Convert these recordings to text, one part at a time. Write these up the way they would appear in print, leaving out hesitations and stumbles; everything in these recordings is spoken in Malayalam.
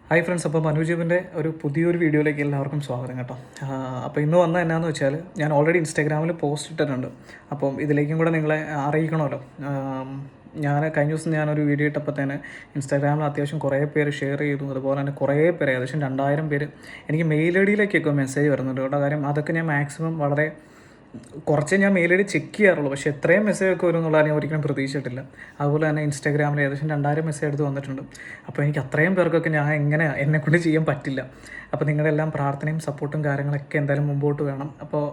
ഹായ് ഫ്രണ്ട്സ്, അപ്പോൾ മനുജീവിൻ്റെ ഒരു പുതിയൊരു വീഡിയോയിലേക്ക് എല്ലാവർക്കും സ്വാഗതം കേട്ടോ. അപ്പോൾ ഇന്ന് വന്ന എന്നാന്ന് വെച്ചാൽ ഞാൻ ഓൾറെഡി ഇൻസ്റ്റാഗ്രാമിൽ പോസ്റ്റ് ഇട്ടിട്ടുണ്ട്. അപ്പം ഇതിലേക്കും കൂടെ നിങ്ങളെ അറിയിക്കണമല്ലോ. ഞാൻ കഴിഞ്ഞ ദിവസം ഞാനൊരു വീഡിയോ ഇട്ടപ്പോഴത്തേന് ഇൻസ്റ്റാഗ്രാമിൽ അത്യാവശ്യം കുറേ പേര് ഷെയർ ചെയ്തു. അതുപോലെ തന്നെ കുറേ പേര്, ഏകദേശം 2000 പേര് എനിക്ക് മെയിൽ ഐ ഡിയിലേക്കൊക്കെ മെസ്സേജ് വരുന്നുണ്ട് കേട്ടോ. കാര്യം അതൊക്കെ ഞാൻ മാക്സിമം വളരെ കുറച്ചേ ഞാൻ മെയിൽ ഐ ഡി ചെക്ക് ചെയ്യാറുള്ളൂ. പക്ഷേ എത്രയും മെസ്സേജൊക്കെ വരും എന്നുള്ളത് ഞാൻ ഒരിക്കലും പ്രതീക്ഷിച്ചിട്ടില്ല. അതുപോലെ തന്നെ ഇൻസ്റ്റാഗ്രാമിൽ ഏകദേശം 2000 മെസ്സേജ് എടുത്ത് വന്നിട്ടുണ്ട്. അപ്പോൾ എനിക്ക് അത്രയും പേർക്കൊക്കെ ഞാൻ എങ്ങനെ എന്നെക്കൊണ്ട് ചെയ്യാൻ പറ്റില്ല. അപ്പോൾ നിങ്ങളുടെ എല്ലാം പ്രാർത്ഥനയും സപ്പോർട്ടും കാര്യങ്ങളൊക്കെ എന്തായാലും മുമ്പോട്ട് വേണം. അപ്പോൾ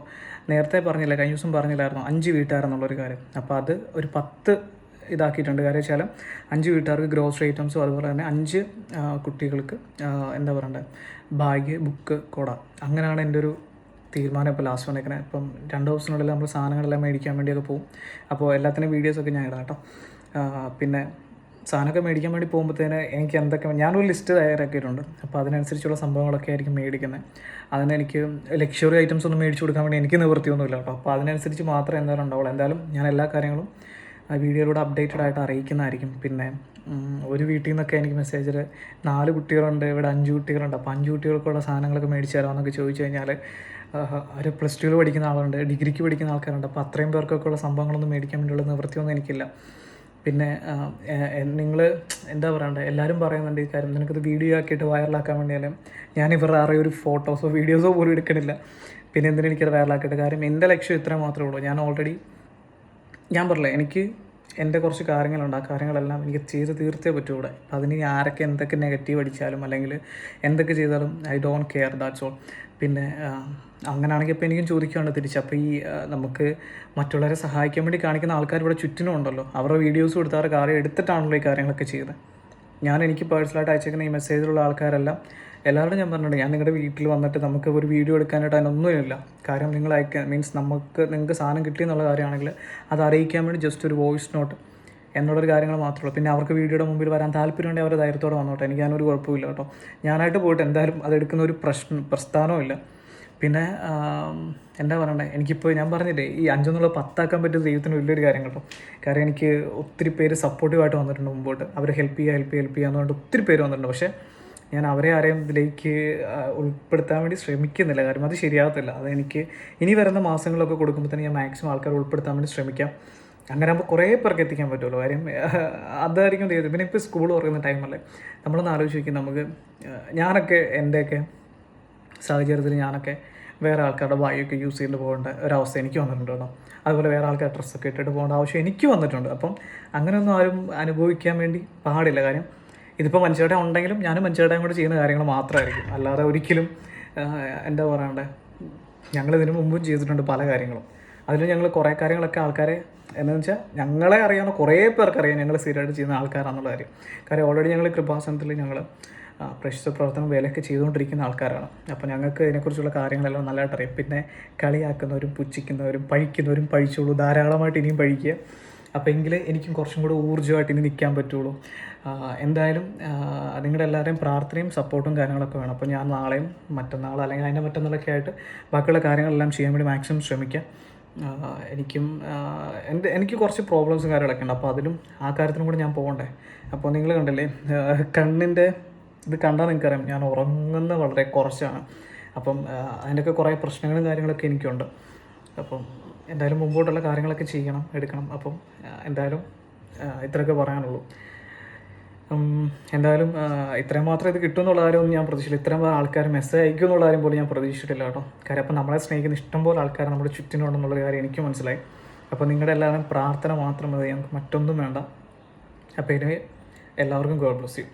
നേരത്തെ പറഞ്ഞില്ല, കഴിഞ്ഞ ദിവസം പറഞ്ഞില്ലായിരുന്നു 5 വീട്ടുകാരെന്നുള്ളൊരു കാര്യം. അപ്പോൾ അത് ഒരു 10 ഇതാക്കിയിട്ടുണ്ട്. കാര്യം വെച്ചാൽ 5 വീട്ടുകാർക്ക് ഗ്രോസറി ഐറ്റംസും അതുപോലെ തന്നെ 5 കുട്ടികൾക്ക് എന്താ പറയണ്ടത്, ബാഗ്, ബുക്ക്, കുട. അങ്ങനെയാണ് എൻ്റെ ഒരു തീരുമാനം ഇപ്പോൾ ലാസ്റ്റ് വന്നേക്കണേ. ഇപ്പം 2 ദിവസത്തിനുള്ളിൽ നമ്മൾ സാധനങ്ങളെല്ലാം മേടിക്കാൻ വേണ്ടിയൊക്കെ പോകും. അപ്പോൾ എല്ലാത്തിനും വീഡിയോസൊക്കെ ഞാൻ ഇടാം കേട്ടോ. പിന്നെ സാധനമൊക്കെ മേടിക്കാൻ വേണ്ടി പോകുമ്പോഴത്തേന് എനിക്ക് എന്തൊക്കെ ഞാനൊരു ലിസ്റ്റ് തയ്യാറാക്കിയിട്ടുണ്ട്. അപ്പോൾ അതിനനുസരിച്ചുള്ള സംഭവങ്ങളൊക്കെ ആയിരിക്കും മേടിക്കുന്നത്. അതിനെനിക്ക് ലക്ഷറി ഐറ്റംസ് ഒന്നും മേടിച്ചു കൊടുക്കാൻ വേണ്ടി എനിക്ക് നിവൃത്തിയൊന്നുമില്ല കേട്ടോ. അപ്പോൾ അതിനനുസരിച്ച് മാത്രമേ എന്തായാലും ഉണ്ടാവുള്ളൂ. എന്തായാലും ഞാൻ എല്ലാ കാര്യങ്ങളും വീഡിയോയിലൂടെ അപ്ഡേറ്റഡ് ആയിട്ട് അറിയിക്കുന്നതായിരിക്കും. പിന്നെ ഒരു വീട്ടിൽ നിന്നൊക്കെ എനിക്ക് മെസ്സേജിൽ 4 കുട്ടികളുണ്ട്, ഇവിടെ 5 കുട്ടികളുണ്ട്. അപ്പോൾ 5 കുട്ടികൾക്കുള്ള സാധനങ്ങളൊക്കെ മേടിച്ച് തരാമെന്നൊക്കെ ചോദിച്ചു കഴിഞ്ഞാൽ ഒരു +2 പഠിക്കുന്ന ആളുണ്ട്, ഡിഗ്രിക്ക് പഠിക്കുന്ന ആൾക്കാരുണ്ട്. അപ്പോൾ അത്രയും പേർക്കൊക്കെ ഉള്ള സംഭവങ്ങളൊന്നും മേടിക്കാൻ വേണ്ടിയുള്ള നിവൃത്തിയൊന്നും എനിക്കില്ല. പിന്നെ നിങ്ങൾ എന്താ പറയണ്ടേ, എല്ലാവരും പറയുന്നുണ്ട് ഈ കാര്യം, നിനക്കത് വീഡിയോ ആക്കിയിട്ട് വൈറലാക്കാൻ വേണ്ടിയാലും ഞാൻ ഇവരുടെ ഒരു ഫോട്ടോസോ വീഡിയോസോ പോലും എടുക്കണില്ല. പിന്നെ എന്തിനും എനിക്കത് വൈറലാക്കിയിട്ട് കാര്യം എൻ്റെ ലക്ഷ്യം ഇത്ര മാത്രമേ ഉള്ളൂ. ഞാൻ പറഞ്ഞില്ല, എനിക്ക് എൻ്റെ കുറച്ച് കാര്യങ്ങളുണ്ട്. ആ കാര്യങ്ങളെല്ലാം എനിക്ക് ചെയ്ത് തീർത്തേ പറ്റൂ ഇവിടെ. അപ്പോൾ അതിന് ആരൊക്കെ എന്തൊക്കെ നെഗറ്റീവ് അടിച്ചാലും അല്ലെങ്കിൽ എന്തൊക്കെ ചെയ്താലും I don't care, that's all. പിന്നെ അങ്ങനെയാണെങ്കിൽ ഇപ്പോൾ എനിക്കും ചോദിക്കാണ്ട് തിരിച്ച്. അപ്പോൾ ഈ നമുക്ക് മറ്റുള്ളവരെ സഹായിക്കാൻ വേണ്ടി കാണിക്കുന്ന ആൾക്കാർ ഇവിടെ ചുറ്റിനും ഉണ്ടല്ലോ. അവരുടെ വീഡിയോസ് കൊടുത്ത് അവരുടെ കാര്യം എടുത്തിട്ടാണല്ലോ ഈ കാര്യങ്ങളൊക്കെ ചെയ്തത്. എനിക്ക് പേഴ്സണലായിട്ട് അയച്ചേക്കുന്ന ഈ മെസ്സേജിലുള്ള ആൾക്കാരെല്ലാം എല്ലാവരോടും ഞാൻ പറഞ്ഞിട്ടുണ്ട്, ഞാൻ നിങ്ങളുടെ വീട്ടിൽ വന്നിട്ട് നമുക്ക് ഒരു വീഡിയോ എടുക്കാനായിട്ട് അതിനൊന്നുമില്ല. കാര്യം നിങ്ങൾ അയക്കാൻ നിങ്ങൾക്ക് സാധനം കിട്ടിയെന്നുള്ള കാര്യമാണെങ്കിൽ അത് അറിയിക്കാൻ വേണ്ടി ജസ്റ്റ് ഒരു വോയിസ് നോട്ട് എന്നുള്ളൊരു കാര്യങ്ങൾ മാത്രമേ ഉള്ളൂ. പിന്നെ അവർക്ക് വീഡിയോയുടെ മുമ്പിൽ വരാൻ താല്പര്യമുണ്ടെങ്കിൽ അവർ ധൈര്യത്തോടെ വന്നോട്ടെ, എനിക്ക് അതിനൊരു കുഴപ്പമില്ല കേട്ടോ. ഞാനായിട്ട് പോയിട്ട് എന്തായാലും അതെടുക്കുന്ന ഒരു പ്രസ്ഥാനവുമില്ല. പിന്നെ എന്താ പറയണ്ടേ, എനിക്കിപ്പോൾ ഞാൻ പറഞ്ഞില്ലേ, ഈ 5 എന്നുള്ള 10 ആക്കാൻ പറ്റിയ ദൈവത്തിന് വലിയൊരു കാര്യം കേട്ടോ. കാര്യം എനിക്ക് ഒത്തിരി പേര് സപ്പോർട്ടീവായിട്ട് വന്നിട്ടുണ്ട് മുമ്പോട്ട്. അവർ ഹെൽപ്പ് ചെയ്യുക എന്നുകൊണ്ട് ഒത്തിരി പേര് വന്നിട്ടുണ്ട്. പക്ഷേ ഞാൻ ആരെയും ഇതിലേക്ക് ഉൾപ്പെടുത്താൻ വേണ്ടി ശ്രമിക്കുന്നില്ല. കാര്യം അത് ശരിയാകത്തില്ല. അതെനിക്ക് ഇനി വരുന്ന മാസങ്ങളൊക്കെ കൊടുക്കുമ്പോൾ തന്നെ ഞാൻ മാക്സിമം ആൾക്കാരെ ഉൾപ്പെടുത്താൻ വേണ്ടി ശ്രമിക്കാം. അങ്ങനെ ആകുമ്പോൾ കുറേ പേർക്ക് എത്തിക്കാൻ പറ്റുമല്ലോ. കാര്യം അതായിരിക്കും ചെയ്തത്. പിന്നെ ഇപ്പോൾ സ്കൂൾ തുറക്കുന്ന ടൈമല്ലേ, നമ്മളൊന്ന് ആലോചിച്ച് നോക്കി. നമുക്ക് ഞാനൊക്കെ എൻ്റെയൊക്കെ സാഹചര്യത്തിൽ ഞാനൊക്കെ വേറെ ആൾക്കാരുടെ ബാഗൊക്കെ യൂസ് ചെയ്തിട്ട് പോകേണ്ട ഒരവസ്ഥ എനിക്ക് വന്നിട്ടുണ്ട് കേട്ടോ. അതുപോലെ വേറെ ആൾക്കാർ ഡ്രസ്സൊക്കെ ഇട്ടിട്ട് പോകേണ്ട ആവശ്യം എനിക്ക് വന്നിട്ടുണ്ട്. അപ്പം അങ്ങനെയൊന്നും ആരും അനുഭവിക്കാൻ വേണ്ടി പാടില്ല. കാര്യം ഇതിപ്പോൾ മനുഷ്യരുടെ ഉണ്ടെങ്കിലും ഞാനും മനുഷ്യരുടെയും കൂടെ ചെയ്യുന്ന കാര്യങ്ങൾ മാത്രമായിരിക്കും. അല്ലാതെ ഒരിക്കലും എന്താ പറയണ്ടേ, ഞങ്ങളിതിനു മുമ്പും ചെയ്തിട്ടുണ്ട് പല കാര്യങ്ങളും. അതിൽ ഞങ്ങൾ കുറേ കാര്യങ്ങളൊക്കെ ആൾക്കാരെ എന്താണെന്ന് വെച്ചാൽ ഞങ്ങളെ അറിയാവുന്ന കുറേ പേർക്കറിയാം ഞങ്ങൾ സ്ഥിരമായിട്ട് ചെയ്യുന്ന ആൾക്കാരാണെന്നുള്ള കാര്യം. കാര്യം ഓൾറെഡി ഞങ്ങൾ കൃപാസനത്തിൽ ഞങ്ങൾ പ്രശസ്ത പ്രവർത്തനം വേലയൊക്കെ ചെയ്തുകൊണ്ടിരിക്കുന്ന ആൾക്കാരാണ്. അപ്പോൾ ഞങ്ങൾക്ക് ഇതിനെക്കുറിച്ചുള്ള കാര്യങ്ങളെല്ലാം നല്ലതായിട്ട് അറിയാം. പിന്നെ കളിയാക്കുന്നവരും പുച്ഛിക്കുന്നവരും പഴിക്കുന്നവരും പഴിച്ചോളൂ, ധാരാളമായിട്ട് ഇനിയും പഴിക്കുക. അപ്പോൾ എങ്കിൽ എനിക്കും കുറച്ചും കൂടെ ഊർജ്ജമായിട്ട് ഇനി നിൽക്കാൻ പറ്റുള്ളൂ. എന്തായാലും നിങ്ങളുടെ എല്ലാവരുടെയും പ്രാർത്ഥനയും സപ്പോർട്ടും കാര്യങ്ങളൊക്കെ വേണം. അപ്പോൾ ഞാൻ നാളെയും മറ്റന്നാൾ അല്ലെങ്കിൽ അതിൻ്റെ മറ്റന്നാളൊക്കെ ആയിട്ട് ബാക്കിയുള്ള കാര്യങ്ങളെല്ലാം ചെയ്യാൻ വേണ്ടി മാക്സിമം ശ്രമിക്കാം. എനിക്ക് കുറച്ച് പ്രോബ്ലംസും കാര്യങ്ങളൊക്കെ ഉണ്ട്. അപ്പോൾ അതിലും ആ കാര്യത്തിനും കൂടെ ഞാൻ പോകണ്ടേ. അപ്പോൾ നിങ്ങൾ കണ്ടില്ലേ, കണ്ണിൻ്റെ ഇത് കണ്ടാൽ നിങ്ങൾക്കറിയാം ഞാൻ ഉറങ്ങുന്ന വളരെ കുറച്ചാണ്. അപ്പം അതിൻ്റെയൊക്കെ കുറേ പ്രശ്നങ്ങളും കാര്യങ്ങളൊക്കെ എനിക്കുണ്ട്. അപ്പം എന്തായാലും മുമ്പോട്ടുള്ള കാര്യങ്ങളൊക്കെ എടുക്കണം. അപ്പം എന്തായാലും ഇത്രയൊക്കെ പറയാനുള്ളൂ. എന്തായാലും ഇത്രയും മാത്രം ഇത് കിട്ടുമെന്നുള്ള കാര്യമൊന്നും ഞാൻ പ്രതീക്ഷിച്ചില്ല. ഇത്രയും ആൾക്കാർ മെസ്സേജ് അയക്കും എന്നുള്ള കാര്യം പോലും ഞാൻ പ്രതീക്ഷിച്ചിട്ടില്ല കേട്ടോ. കാര്യം അപ്പം നമ്മളെ സ്നേഹിക്കുന്ന ഇഷ്ടംപോലെ ആൾക്കാർ നമ്മുടെ ചുറ്റിനുണ്ടെന്നുള്ള കാര്യം എനിക്ക് മനസ്സിലായി. അപ്പോൾ നിങ്ങളുടെ എല്ലാവരും പ്രാർത്ഥന മാത്രം മതി, നമുക്ക് മറ്റൊന്നും വേണ്ട. അപ്പോൾ ഇതിന് എല്ലാവർക്കും ഗോഡ് ബ്ലെസ് യു.